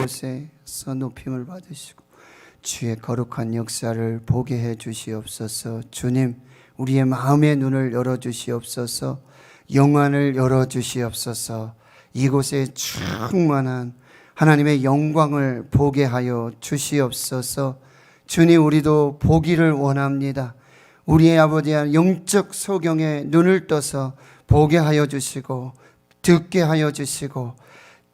이곳에서 높임을 받으시고 주의 거룩한 역사를 보게 해 주시옵소서. 주님, 우리의 마음의 눈을 열어 주시옵소서. 영안을 열어 주시옵소서. 이곳에 충만한 하나님의 영광을 보게 하여 주시옵소서. 주님, 우리도 보기를 원합니다. 우리의 아버지의 영적 소경에 눈을 떠서 보게 하여 주시고, 듣게 하여 주시고,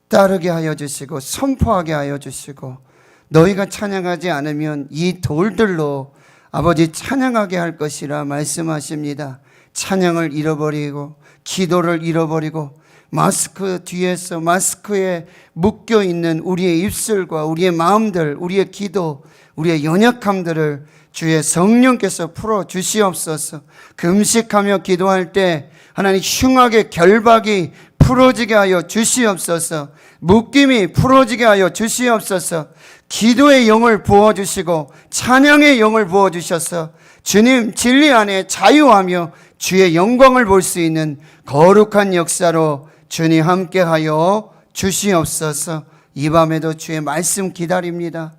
따르게 하여 주시고, 선포하게 하여 주시고, 너희가 찬양하지 않으면 이 돌들로 아버지 찬양하게 할 것이라 말씀하십니다. 찬양을 잃어버리고 기도를 잃어버리고 마스크 뒤에서 마스크에 묶여있는 우리의 입술과 우리의 마음들, 우리의 기도, 우리의 연약함들을 주의 성령께서 풀어주시옵소서. 금식하며 기도할 때 하나님 흉악의 결박이 풀어지게 하여 주시옵소서. 묶임이 풀어지게 하여 주시옵소서. 기도의 영을 부어주시고 찬양의 영을 부어주셔서 주님 진리 안에 자유하며 주의 영광을 볼 수 있는 거룩한 역사로 주님 함께하여 주시옵소서. 이 밤에도 주의 말씀 기다립니다.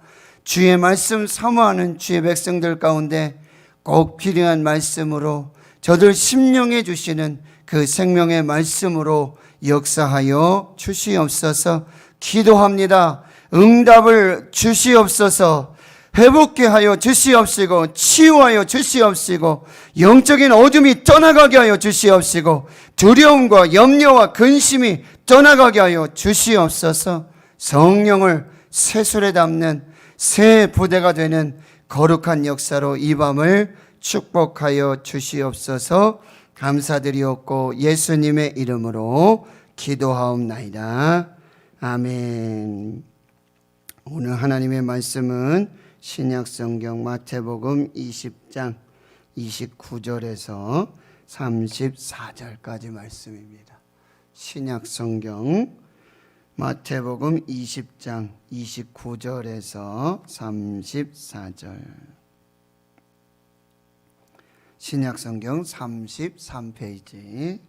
주의 말씀 사모하는 주의 백성들 가운데 꼭 필요한 말씀으로 저들 심령해 주시는 그 생명의 말씀으로 역사하여 주시옵소서. 기도합니다. 응답을 주시옵소서. 회복케 하여 주시옵시고 치유하여 주시옵시고 영적인 어둠이 떠나가게 하여 주시옵시고 두려움과 염려와 근심이 떠나가게 하여 주시옵소서. 성령을 새술에 담는 새 부대가 되는 거룩한 역사로 이 밤을 축복하여 주시옵소서. 감사드리옵고 예수님의 이름으로 기도하옵나이다. 아멘. 오늘 하나님의 말씀은 신약성경 마태복음 20장 29절에서 34절까지 말씀입니다. 신약성경 마태복음 20장 29절에서 34절. 신약성경 33페이지.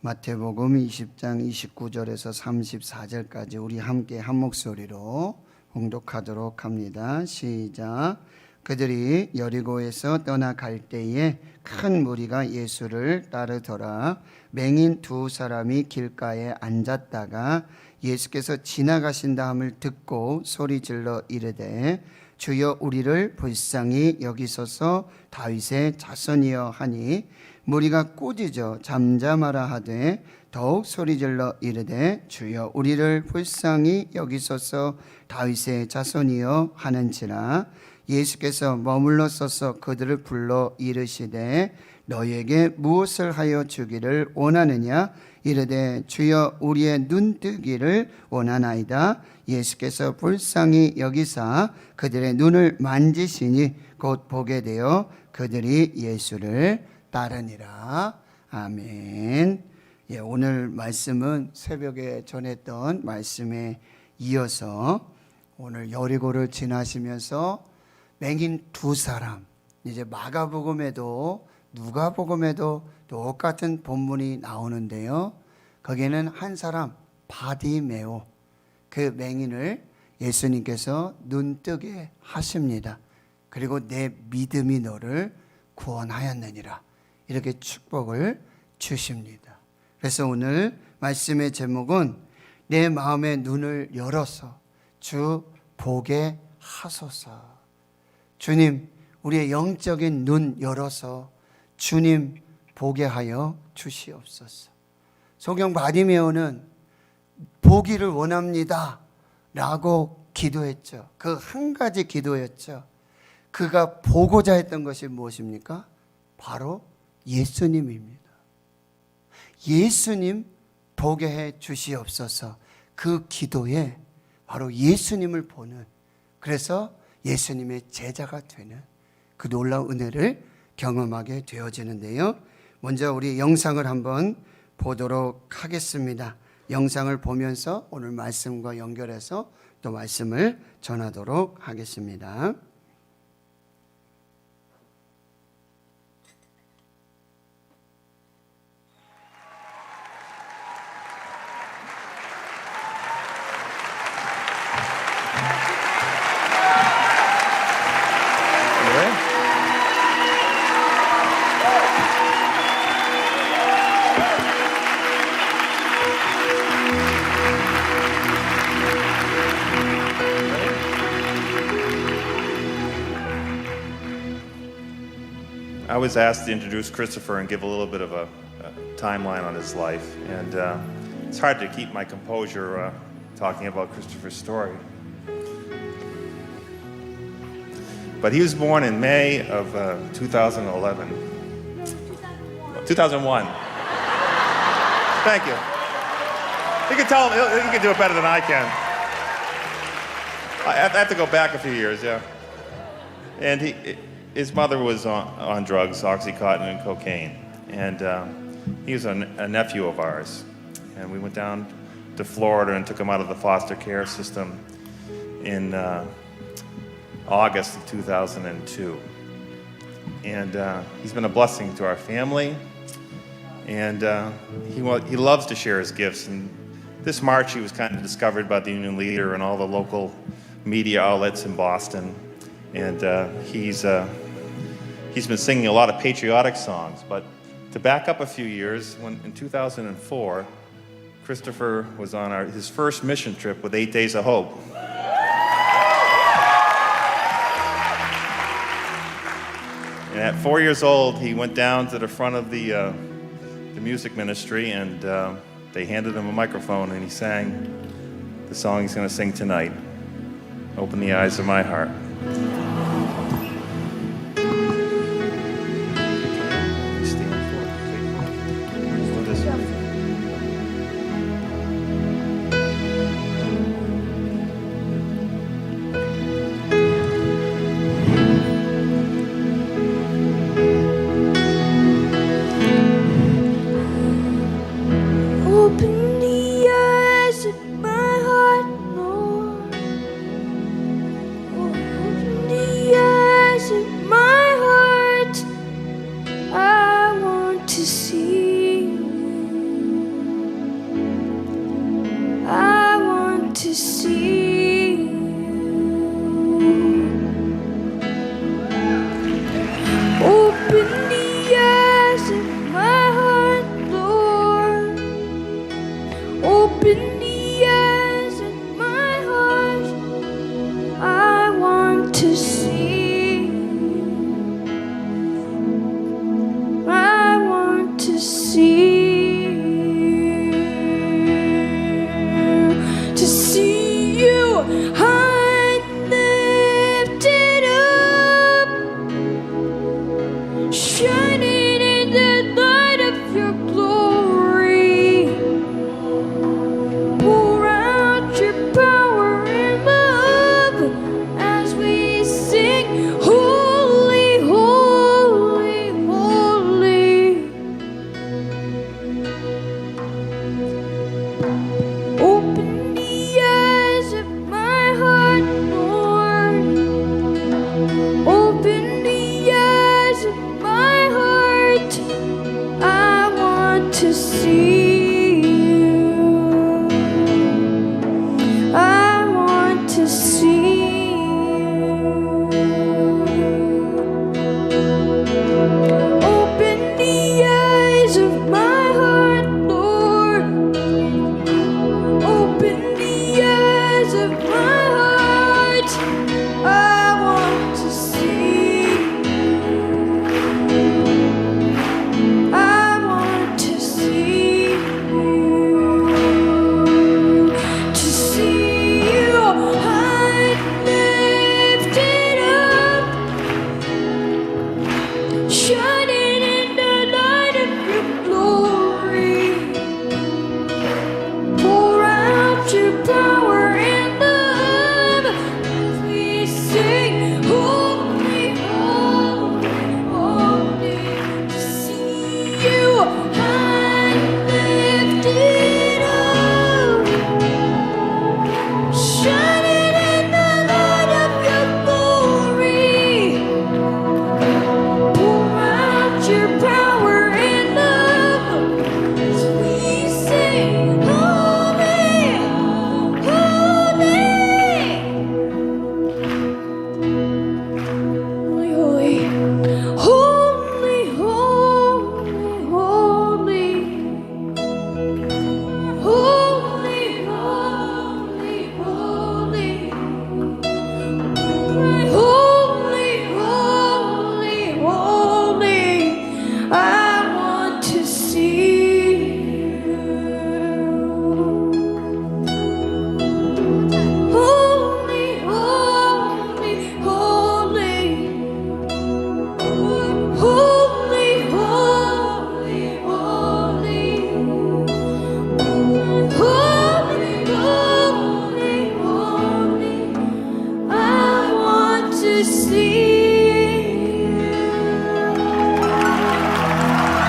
마태복음 20장 29절에서 34절까지 우리 함께 한 목소리로 봉독하도록 합니다. 시작. 그들이 여리고에서 떠나갈 때에 큰 무리가 예수를 따르더라. 맹인 두 사람이 길가에 앉았다가 예수께서 지나가신다 함을 듣고 소리질러 이르되 주여 우리를 불쌍히 여기소서 다윗의 자손이여 하니 무리가 꾸짖어 잠잠하라 하되 더욱 소리질러 이르되 주여 우리를 불쌍히 여기소서 다윗의 자손이여 하는지라. 예수께서 머물러 서서 그들을 불러 이르시되 너희에게 무엇을 하여 주기를 원하느냐. 이르되 주여 우리의 눈뜨기를 원하나이다. 예수께서 불쌍히 여기사 그들의 눈을 만지시니 곧 보게 되어 그들이 예수를 따르니라. 아멘. 오늘 말씀은 새벽에 전했던 말씀에 이어서 오늘 여리고를 지나시면서 맹인 두 사람, 이제 마가복음에도 누가복음에도 똑같은 본문이 나오는데요. 거기에는 한 사람 바디메오, 그 맹인을 예수님께서 눈뜨게 하십니다. 그리고 내 믿음이 너를 구원하였느니라 이렇게 축복을 주십니다. 그래서 오늘 말씀의 제목은 내 마음의 눈을 열어서 주 보게 하소서. 주님, 우리의 영적인 눈 열어서 주님 보게 하여 주시옵소서. 소경 바디메오는 보기를 원합니다 라고 기도했죠. 그 한 가지 기도였죠. 그가 보고자 했던 것이 무엇입니까? 바로 예수님입니다. 예수님 보게 해 주시옵소서. 그 기도에 바로 예수님을 보는, 그래서 예수님의 제자가 되는 그 놀라운 은혜를 경험하게 되어지는데요. 먼저 우리 영상을 한번 보도록 하겠습니다. 영상을 보면서 오늘 말씀과 연결해서 또 말씀을 전하도록 하겠습니다. I was asked to introduce Christopher and give a little bit of a timeline on his life, and it's hard to keep my composure talking about Christopher's story. But he was born in May of 2011. 2001. Thank you. You can tell him, he can do it better than I can. I have to go back a few years, yeah. And his mother was on drugs, Oxycontin and cocaine, and he was a nephew of ours. And we went down to Florida and took him out of the foster care system in August of 2002. And he's been a blessing to our family, and he loves to share his gifts. And this March he was kind of discovered by the Union Leader and all the local media outlets in Boston. And he's been singing a lot of patriotic songs. But to back up a few years, when in 2004, Christopher was on his first mission trip with 8 Days of Hope. And at 4 years old, he went down to the front of the music ministry, and they handed him a microphone, and he sang the song he's going to sing tonight, "Open the Eyes of My Heart." Open the eyes of my heart, Lord. Open the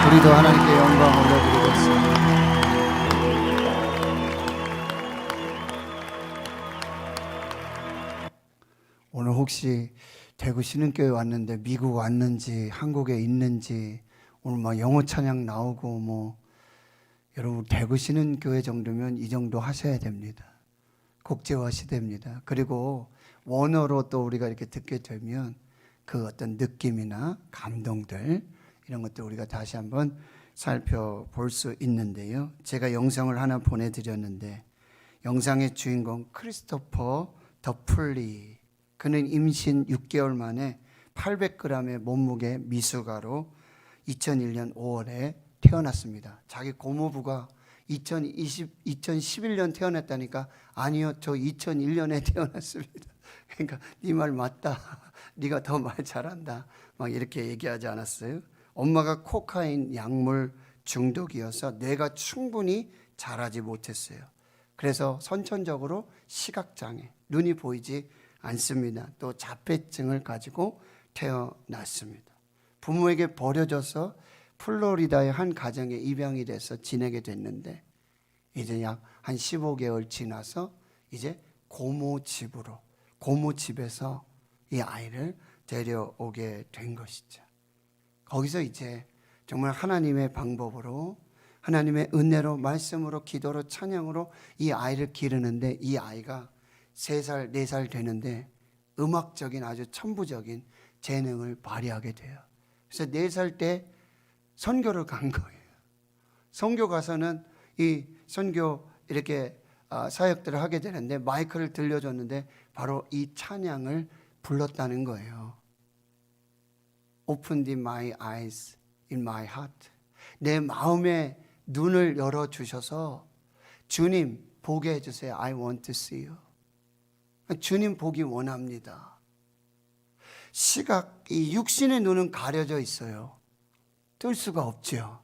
우리도 하나님께 영광 올려드리겠습니다. 오늘 혹시 대구 신흥교회 왔는데 미국 왔는지 한국에 있는지 오늘 막 영어 찬양 나오고 뭐 여러분 대구 신흥교회 정도면 이 정도 하셔야 됩니다. 국제화 시대입니다. 그리고 원어로 또 우리가 이렇게 듣게 되면 그 어떤 느낌이나 감동들 이런 것들 우리가 다시 한번 살펴볼 수 있는데요. 제가 영상을 하나 보내드렸는데 영상의 주인공 크리스토퍼 더플리, 그는 임신 6개월 만에 800g의 몸무게 미숙아로 2001년 5월에 태어났습니다. 자기 고모부가 2011년 태어났다니까 아니요, 저 2001년에 태어났습니다. 그러니까 네 말 맞다. 네가 더 말 잘한다. 막 이렇게 얘기하지 않았어요? 엄마가 코카인 약물 중독이어서 뇌가 충분히 자라지 못했어요. 그래서 선천적으로 시각장애, 눈이 보이지 않습니다. 또 자폐증을 가지고 태어났습니다. 부모에게 버려져서 플로리다의 한 가정에 입양이 돼서 지내게 됐는데 이제 약 한 15개월 지나서 이제 고모 집에서 이 아이를 데려오게 된 것이죠. 거기서 이제 정말 하나님의 방법으로, 하나님의 은혜로, 말씀으로, 기도로, 찬양으로 이 아이를 기르는데 이 아이가 3살, 4살 되는데 음악적인 아주 천부적인 재능을 발휘하게 돼요. 그래서 4살 때 선교를 간 거예요. 선교 가서는 이 선교 이렇게 사역들을 하게 되는데 마이크를 들려줬는데 바로 이 찬양을 불렀다는 거예요. Open my eyes in my heart. 내 마음의 눈을 열어주셔서 주님 보게 해주세요. I want to see you. 주님 보기 원합니다. 시각, 이 육신의 눈은 가려져 있어요. 뜰 수가 없죠.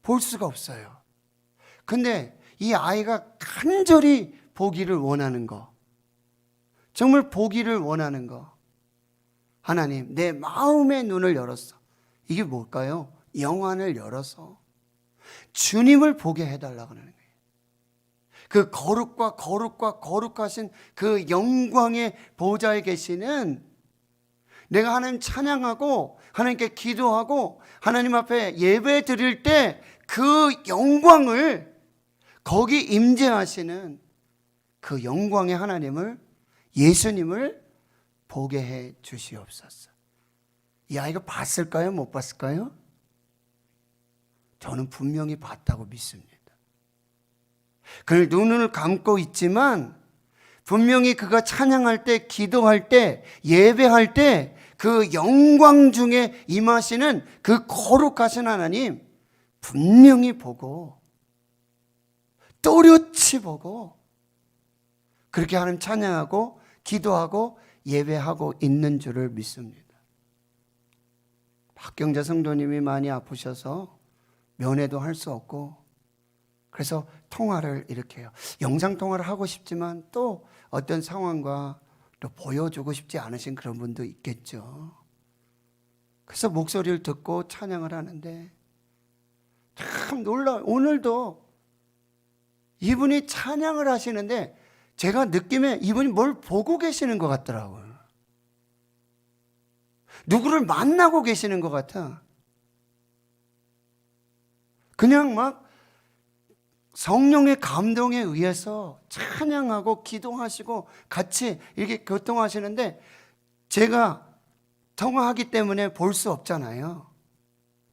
볼 수가 없어요. 근데 이 아이가 간절히 보기를 원하는 거, 정말 보기를 원하는 거. 하나님, 내 마음의 눈을 열었어. 이게 뭘까요? 영안을 열어서 주님을 보게 해달라고 하는 거예요. 그 거룩하신 그 영광의 보좌에 계시는, 내가 하나님 찬양하고 하나님께 기도하고 하나님 앞에 예배 드릴 때 그 영광을, 거기 임재하시는 그 영광의 하나님을, 예수님을 보게 해 주시옵소서. 이 아이가 봤을까요? 못 봤을까요? 저는 분명히 봤다고 믿습니다. 그를 눈을 감고 있지만 분명히 그가 찬양할 때, 기도할 때, 예배할 때 그 영광 중에 임하시는 그 거룩하신 하나님 분명히 보고, 또렷이 보고, 그렇게 하나님 찬양하고 기도하고 예배하고 있는 줄을 믿습니다. 박경자 성도님이 많이 아프셔서 면회도 할 수 없고, 그래서 통화를 이렇게 해요. 영상 통화를 하고 싶지만 또 어떤 상황과 또 보여주고 싶지 않으신 그런 분도 있겠죠. 그래서 목소리를 듣고 찬양을 하는데 참 놀라워요. 오늘도 이분이 찬양을 하시는데 제가 느낌에 이분이 뭘 보고 계시는 것 같더라고요. 누구를 만나고 계시는 것 같아. 그냥 막 성령의 감동에 의해서 찬양하고 기도하시고 같이 이렇게 교통하시는데 제가 통화하기 때문에 볼 수 없잖아요.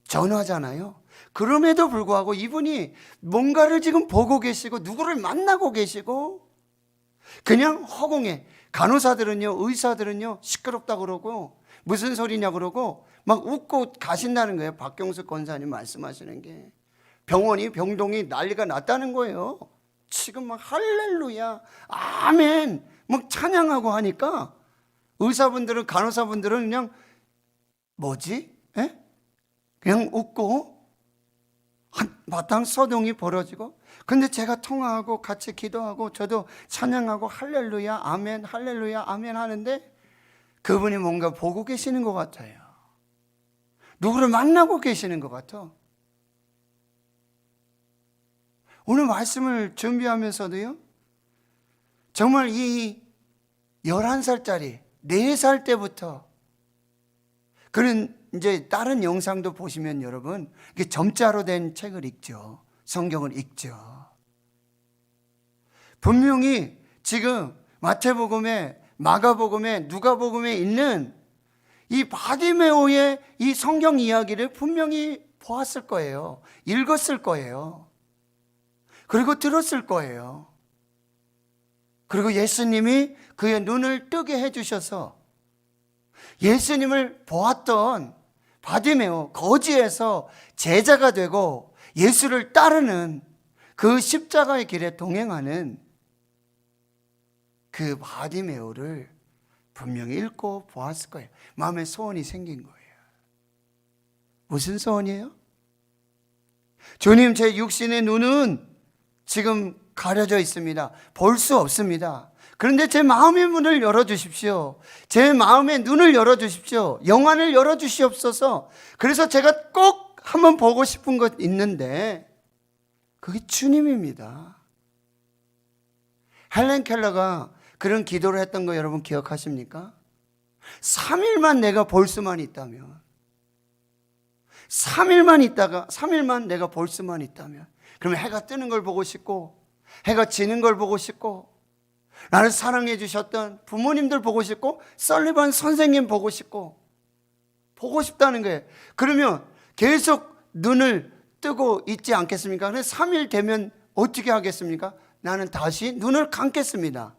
전화잖아요. 그럼에도 불구하고 이분이 뭔가를 지금 보고 계시고 누구를 만나고 계시고, 그냥 허공에, 간호사들은요, 의사들은요 시끄럽다 그러고 무슨 소리냐 그러고 막 웃고 가신다는 거예요. 박경수 권사님 말씀하시는 게. 병원이, 병동이 난리가 났다는 거예요. 지금 막 할렐루야, 아멘 막 찬양하고 하니까 의사분들은, 간호사분들은 그냥 뭐지? 에? 그냥 웃고 한바탕 소동이 벌어지고, 근데 제가 통화하고 같이 기도하고 저도 찬양하고 할렐루야 아멘 할렐루야 아멘 하는데 그분이 뭔가 보고 계시는 것 같아요. 누구를 만나고 계시는 것 같아. 오늘 말씀을 준비하면서도요, 정말 이 11살짜리, 4살 때부터, 그런 이제 다른 영상도 보시면 여러분, 이게 점자로 된 책을 읽죠. 성경을 읽죠. 분명히 지금 마태복음에, 마가복음에, 누가복음에 있는 이 바디메오의 이 성경 이야기를 분명히 보았을 거예요. 읽었을 거예요. 그리고 들었을 거예요. 그리고 예수님이 그의 눈을 뜨게 해주셔서 예수님을 보았던 바디메오, 거지에서 제자가 되고 예수를 따르는 그 십자가의 길에 동행하는 그 바디메오를 분명히 읽고 보았을 거예요. 마음에 소원이 생긴 거예요. 무슨 소원이에요? 주님, 제 육신의 눈은 지금 가려져 있습니다. 볼 수 없습니다. 그런데 제 마음의 문을 열어주십시오. 제 마음의 눈을 열어주십시오. 영안을 열어주시옵소서. 그래서 제가 꼭 한번 보고 싶은 것 있는데 그게 주님입니다. 헬렌 켈러가 그런 기도를 했던 거 여러분 기억하십니까? 3일만 내가 볼 수만 있다면, 3일만 내가 볼 수만 있다면, 그러면 해가 뜨는 걸 보고 싶고, 해가 지는 걸 보고 싶고, 나를 사랑해 주셨던 부모님들 보고 싶고, 설리반 선생님 보고 싶고, 보고 싶다는 거예요. 그러면 계속 눈을 뜨고 있지 않겠습니까? 그래서 3일 되면 어떻게 하겠습니까? 나는 다시 눈을 감겠습니다.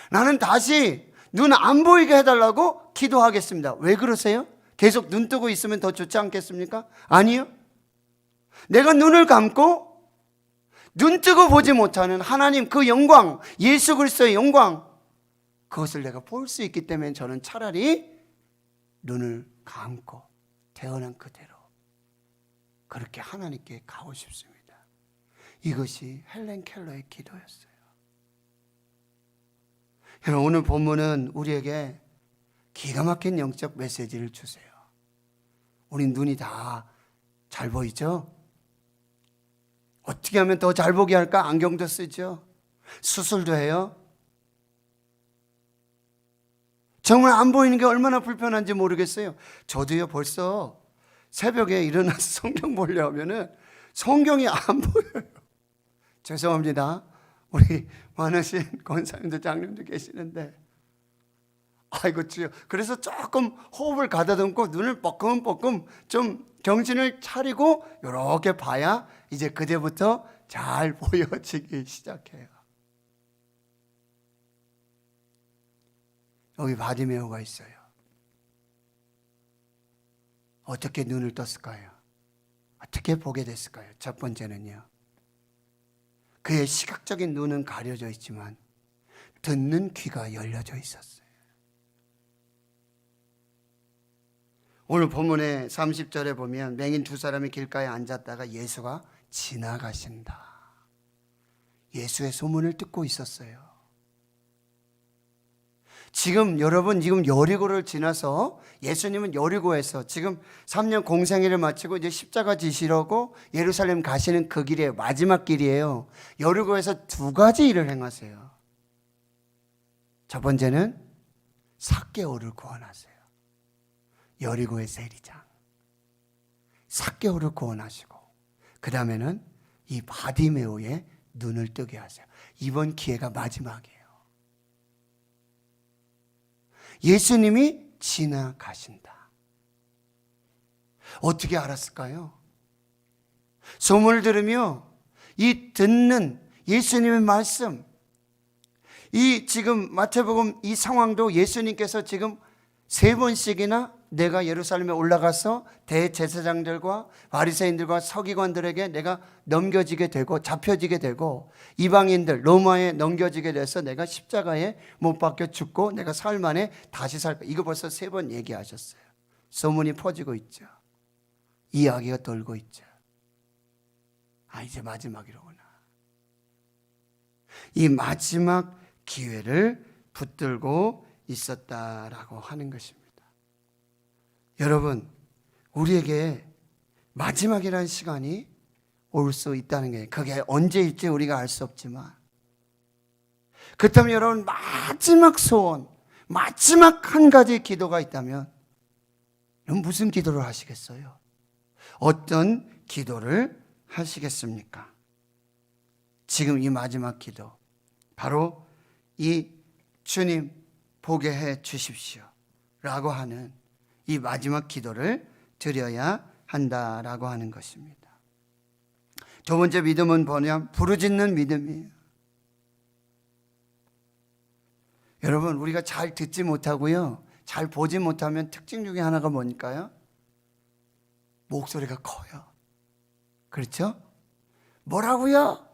나는 다시 눈 안 보이게 해달라고 기도하겠습니다. 왜 그러세요? 계속 눈 뜨고 있으면 더 좋지 않겠습니까? 아니요. 내가 눈을 감고 눈 뜨고 보지 못하는 하나님 그 영광, 예수 그리스도의 영광, 그것을 내가 볼 수 있기 때문에 저는 차라리 눈을 감고 태어난 그대로 그렇게 하나님께 가고 싶습니다. 이것이 헬렌 켈러의 기도였어요. 여러분, 오늘 본문은 우리에게 기가 막힌 영적 메시지를 주세요. 우리 눈이 다 잘 보이죠? 어떻게 하면 더 잘 보게 할까? 안경도 쓰죠. 수술도 해요. 정말 안 보이는 게 얼마나 불편한지 모르겠어요. 저도요, 벌써 새벽에 일어나서 성경 보려고 하면은 성경이 안 보여요. 죄송합니다. 우리 많으신 권사님도 장님도 계시는데, 아이고 주여. 그래서 조금 호흡을 가다듬고 눈을 뻐끔뻐끔 좀 정신을 차리고 이렇게 봐야 이제 그때부터 잘 보여지기 시작해요. 여기 바디메오가 있어요. 어떻게 눈을 떴을까요? 어떻게 보게 됐을까요? 첫 번째는요, 그의 시각적인 눈은 가려져 있지만 듣는 귀가 열려져 있었어요. 오늘 본문의 30절에 보면 맹인 2사람이 길가에 앉았다가 예수가 지나가신다. 예수의 소문을 듣고 있었어요. 지금 여러분, 지금 여리고를 지나서 예수님은 여리고에서 지금 3년 공생애를 마치고 이제 십자가 지시려고 예루살렘 가시는 그 길이에요. 마지막 길이에요. 여리고에서 2가지 일을 행하세요. 첫 번째는 삭개오를 구원하세요. 여리고의 세리장 삭개오를 구원하시고, 그 다음에는 이 바디메오의 눈을 뜨게 하세요. 이번 기회가 마지막이에요. 예수님이 지나가신다. 어떻게 알았을까요? 소문을 들으며 이 듣는 예수님의 말씀, 이 지금 마태복음 이 상황도 예수님께서 지금 3번씩이나 내가 예루살렘에 올라가서 대제사장들과 바리새인들과 서기관들에게 내가 넘겨지게 되고 잡혀지게 되고 이방인들 로마에 넘겨지게 돼서 내가 십자가에 못 박혀 죽고 내가 사흘 만에 다시 살 거야. 이거 벌써 3번 얘기하셨어요. 소문이 퍼지고 있죠. 이야기가 돌고 있죠. 아, 이제 마지막이로구나. 이 마지막 기회를 붙들고 있었다라고 하는 것입니다. 여러분, 우리에게 마지막이라는 시간이 올 수 있다는 게, 그게 언제일지 우리가 알 수 없지만, 그렇다면 여러분, 마지막 소원, 마지막 한 가지 기도가 있다면 여러분 무슨 기도를 하시겠어요? 어떤 기도를 하시겠습니까? 지금 이 마지막 기도, 바로 이 주님 보게 해 주십시오 라고 하는 이 마지막 기도를 드려야 한다라고 하는 것입니다. 두 번째 믿음은 뭐냐? 부르짖는 믿음이에요. 여러분, 우리가 잘 듣지 못하고요, 잘 보지 못하면 특징 중에 하나가 뭘까요? 목소리가 커요. 그렇죠? 뭐라고요?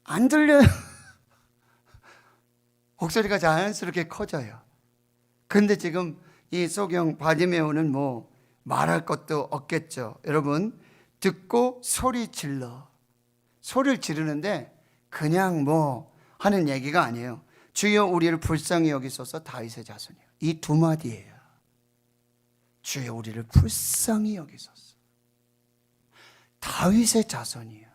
안 들려요. 목소리가 자연스럽게 커져요. 그런데 지금 이 소경 바디메오는 뭐 말할 것도 없겠죠. 여러분, 듣고 소리 질러. 소리를 지르는데 그냥 뭐 하는 얘기가 아니에요. 주여 우리를 불쌍히 여기소서 다윗의 자손이요. 이 두 마디예요. 주여 우리를 불쌍히 여기소서. 다윗의 자손이요.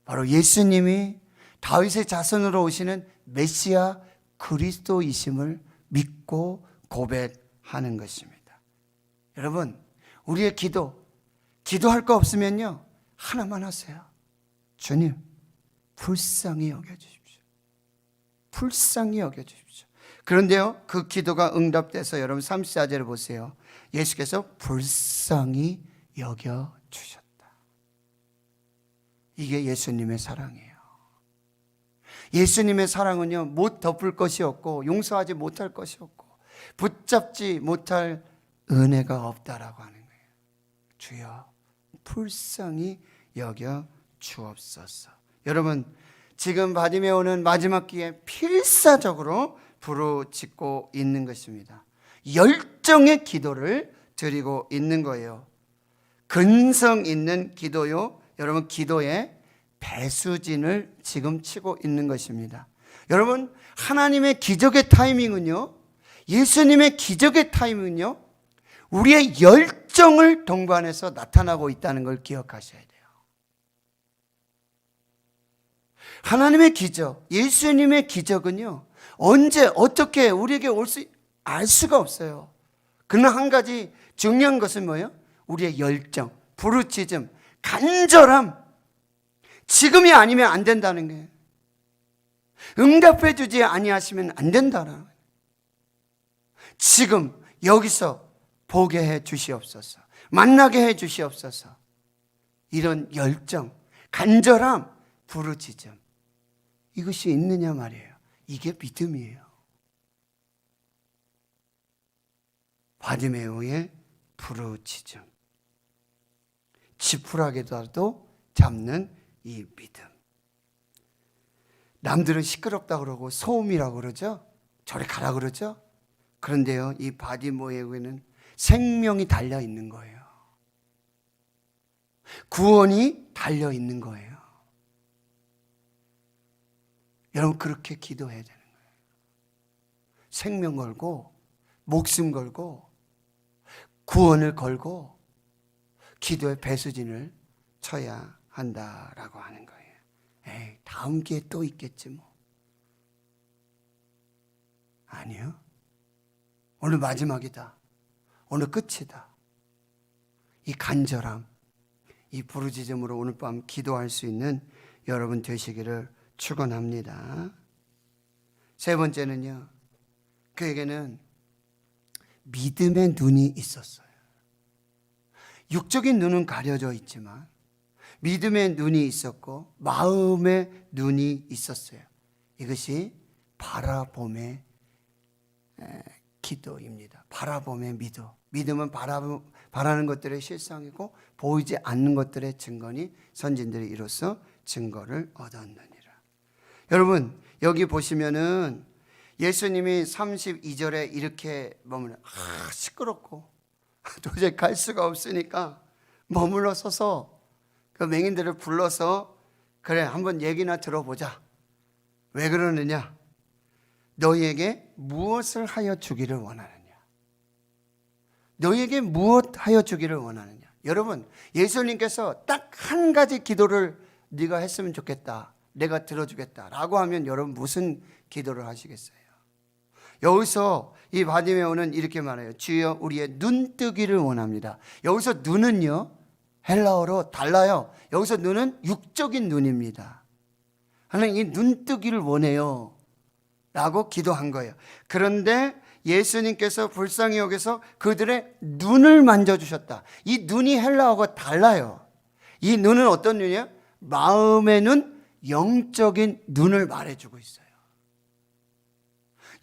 바로 예수님이 다윗의 자손으로 오시는 메시아 그리스도이심을 믿고 고백하는 것입니다. 여러분, 우리의 기도할 거 없으면요, 하나만 하세요. 주님, 불쌍히 여겨주십시오. 불쌍히 여겨주십시오. 그런데요, 그 기도가 응답돼서 여러분 34절을 보세요. 예수께서 불쌍히 여겨주셨다. 이게 예수님의 사랑이에요. 예수님의 사랑은요, 못 덮을 것이 없고 용서하지 못할 것이 없고 붙잡지 못할 은혜가 없다라고 하는 거예요. 주여 불쌍히 여겨 주옵소서. 여러분, 지금 바디메오는 마지막 기회에 필사적으로 부르짖고 있는 것입니다. 열정의 기도를 드리고 있는 거예요. 근성 있는 기도요. 여러분, 기도에 배수진을 지금 치고 있는 것입니다. 여러분, 하나님의 기적의 타이밍은요, 예수님의 기적의 타이밍은요, 우리의 열정을 동반해서 나타나고 있다는 걸 기억하셔야 돼요. 하나님의 기적, 예수님의 기적은요, 언제 어떻게 우리에게 올 수 알 수가 없어요. 그러나 한 가지 중요한 것은 뭐예요? 우리의 열정, 부르짖음, 간절함. 지금이 아니면 안 된다는 거예요. 응답해 주지 아니하시면 안 된다는 거예요. 지금 여기서 보게 해 주시옵소서. 만나게 해 주시옵소서. 이런 열정, 간절함, 부르짖음, 이것이 있느냐 말이에요. 이게 믿음이에요. 바디메오의 부르짖음, 지푸라기라도 잡는 이 믿음. 남들은 시끄럽다고 그러고 소음이라고 그러죠. 저리 가라 그러죠. 그런데요, 이 바디메오에는 생명이 달려 있는 거예요. 구원이 달려 있는 거예요. 여러분, 그렇게 기도해야 되는 거예요. 생명 걸고, 목숨 걸고, 구원을 걸고, 기도의 배수진을 쳐야 한다라고 하는 거예요. 에이, 다음 기회 또 있겠지 뭐. 아니요. 오늘 마지막이다. 오늘 끝이다. 이 간절함, 이 부르짖음으로 오늘 밤 기도할 수 있는 여러분 되시기를 축원합니다. 세 번째는요, 그에게는 믿음의 눈이 있었어요. 육적인 눈은 가려져 있지만 믿음의 눈이 있었고 마음의 눈이 있었어요. 이것이 바라봄의 기도입니다. 바라봄의 믿음. 믿음은 바라는 것들의 실상이고 보이지 않는 것들의 증거니 선진들이 이로써 증거를 얻었느니라. 여러분, 여기 보시면은 예수님이 32절에 이렇게 머물러, 시끄럽고 도저히 갈 수가 없으니까 머물러 서서 그 맹인들을 불러서, 그래, 한번 얘기나 들어보자. 왜 그러느냐? 너희에게 무엇을 하여 주기를 원하느냐? 너에게 무엇하여 주기를 원하느냐. 여러분, 예수님께서 딱 한 가지 기도를 네가 했으면 좋겠다, 내가 들어주겠다라고 하면 여러분 무슨 기도를 하시겠어요? 여기서 이 바디메오는 이렇게 말해요. 주여 우리의 눈뜨기를 원합니다. 여기서 눈은요, 헬라어로 달라요. 여기서 눈은 육적인 눈입니다. 하나님 이 눈뜨기를 원해요 라고 기도한 거예요. 그런데 예수님께서 불쌍히 여겨서 그들의 눈을 만져주셨다. 이 눈이 헬라어가 달라요. 이 눈은 어떤 눈이에요? 마음의 눈, 영적인 눈을 말해주고 있어요.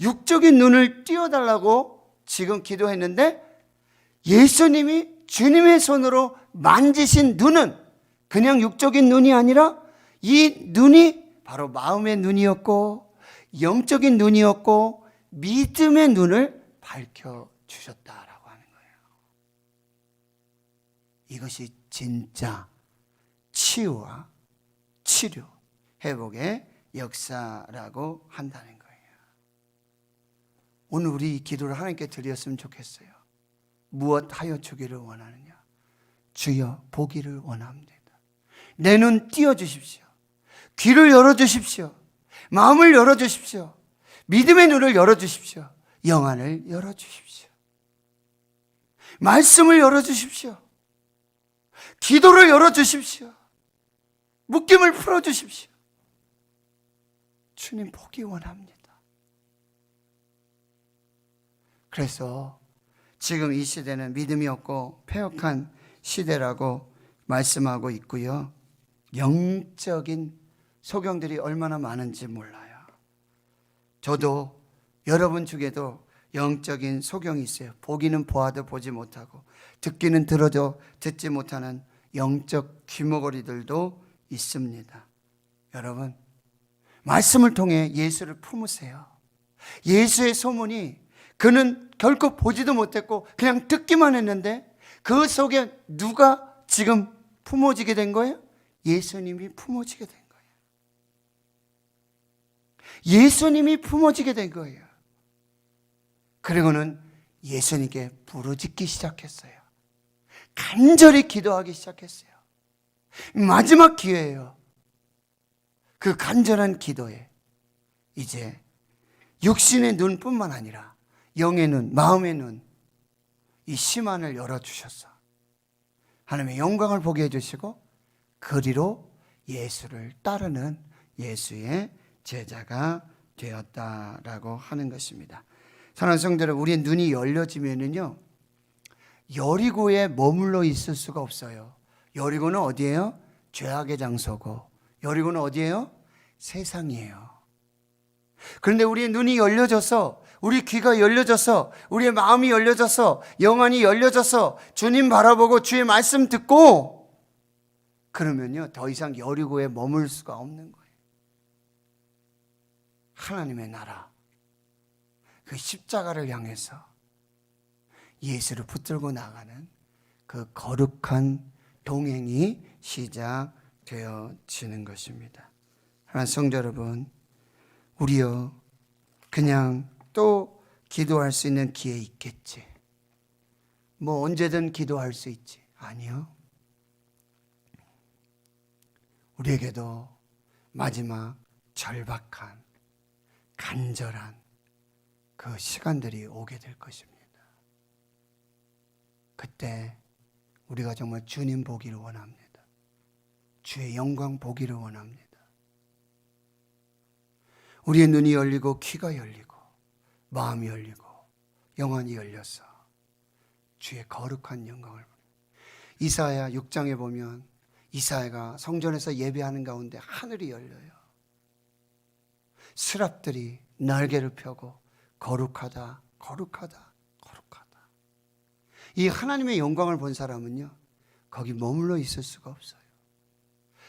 육적인 눈을 띄워달라고 지금 기도했는데 예수님이 주님의 손으로 만지신 눈은 그냥 육적인 눈이 아니라 이 눈이 바로 마음의 눈이었고 영적인 눈이었고 믿음의 눈을 밝혀주셨다라고 하는 거예요. 이것이 진짜 치유와 치료, 회복의 역사라고 한다는 거예요. 오늘 우리 이 기도를 하나님께 드렸으면 좋겠어요. 무엇하여 주기를 원하느냐? 주여 보기를 원합니다. 내 눈 띄워주십시오. 귀를 열어주십시오. 마음을 열어주십시오. 믿음의 눈을 열어주십시오. 영안을 열어주십시오. 말씀을 열어주십시오. 기도를 열어주십시오. 묶임을 풀어주십시오. 주님 보기 원합니다. 그래서 지금 이 시대는 믿음이 없고 패역한 시대라고 말씀하고 있고요. 영적인 소경들이 얼마나 많은지 몰라요. 저도 여러분 중에도 영적인 소경이 있어요. 보기는 보아도 보지 못하고 듣기는 들어도 듣지 못하는 영적 귀머거리들도 있습니다. 여러분, 말씀을 통해 예수를 품으세요. 예수의 소문이 그는 결코 보지도 못했고 그냥 듣기만 했는데 그 속에 누가 지금 품어지게 된 거예요? 예수님이 품어지게 된 거예요. 예수님이 품어지게 된 거예요. 그리고는 예수님께 부르짖기 시작했어요. 간절히 기도하기 시작했어요. 마지막 기회예요. 그 간절한 기도에 이제 육신의 눈뿐만 아니라 영의 눈, 마음의 눈, 이 심안을 열어주셔서 하나님의 영광을 보게 해주시고 그리로 예수를 따르는 예수의 제자가 되었다라고 하는 것입니다. 사랑하는 성도들, 우리의 눈이 열려지면은요, 여리고에 머물러 있을 수가 없어요. 여리고는 어디예요? 죄악의 장소고, 여리고는 어디예요? 세상이에요. 그런데 우리의 눈이 열려져서, 우리 귀가 열려져서, 우리의 마음이 열려져서, 영안이 열려져서 주님 바라보고 주의 말씀 듣고 그러면요, 더 이상 여리고에 머물 수가 없는 거예요. 하나님의 나라, 그 십자가를 향해서 예수를 붙들고 나가는 그 거룩한 동행이 시작되어지는 것입니다. 하나님 성도 여러분, 우리요 그냥 또 기도할 수 있는 기회 있겠지, 뭐 언제든 기도할 수 있지. 아니요, 우리에게도 마지막 절박한 간절한 그 시간들이 오게 될 것입니다. 그때 우리가 정말 주님 보기를 원합니다. 주의 영광 보기를 원합니다. 우리의 눈이 열리고 귀가 열리고 마음이 열리고 영혼이 열려서 주의 거룩한 영광을 보는. 이사야 6장에 보면 이사야가 성전에서 예배하는 가운데 하늘이 열려요. 스랍들이 날개를 펴고 거룩하다, 거룩하다, 거룩하다. 이 하나님의 영광을 본 사람은요, 거기 머물러 있을 수가 없어요.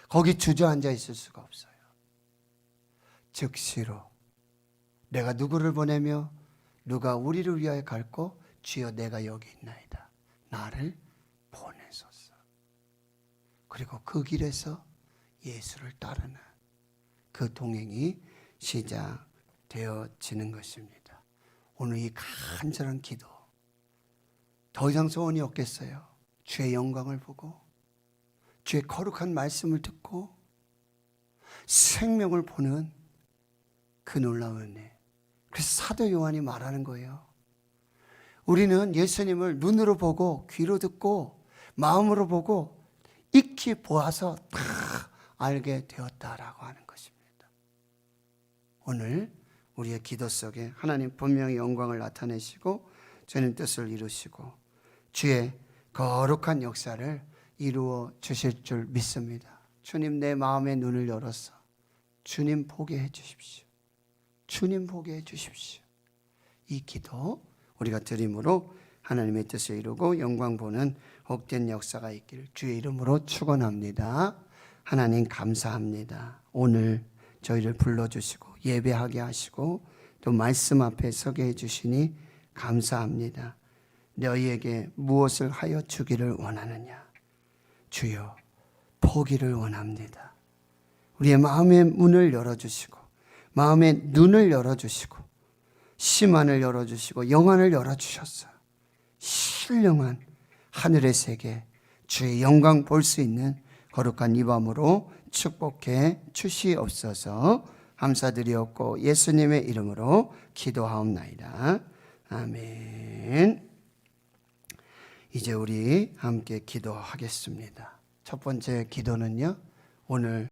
거기 주저앉아 있을 수가 없어요. 즉시로 내가 누구를 보내며 누가 우리를 위하여 갈고, 주여 내가 여기 있나이다, 나를 보내소서. 그리고 그 길에서 예수를 따르는 그 동행이 시작되어지는 것입니다. 오늘 이 간절한 기도 더 이상 소원이 없겠어요. 주의 영광을 보고 주의 거룩한 말씀을 듣고 생명을 보는 그 놀라운 은혜. 그래서 사도 요한이 말하는 거예요. 우리는 예수님을 눈으로 보고 귀로 듣고 마음으로 보고 익히 보아서 다 알게 되었다라고 하는 것입니다. 오늘 우리의 기도 속에 하나님 분명히 영광을 나타내시고 주님 뜻을 이루시고 주의 거룩한 역사를 이루어 주실 줄 믿습니다. 주님, 내 마음의 눈을 열어서 주님 보게 해 주십시오. 주님 보게 해 주십시오. 이 기도 우리가 드림으로 하나님의 뜻을 이루고 영광 보는 복된 역사가 있기를 주의 이름으로 축원합니다. 하나님 감사합니다. 오늘 저희를 불러주시고 예배하게 하시고 또 말씀 앞에 서게 해주시니 감사합니다. 너희에게 무엇을 하여 주기를 원하느냐? 주여, 보기를 원합니다. 우리의 마음의 문을 열어주시고 마음의 눈을 열어주시고 심안을 열어주시고 영안을 열어주셨어요. 신령한 하늘의 세계 주의 영광 볼 수 있는 거룩한 이 밤으로 축복해 주시옵소서. 감사드리옵고 예수님의 이름으로 기도하옵나이다. 아멘. 이제 우리 함께 기도하겠습니다. 첫 번째 기도는요, 오늘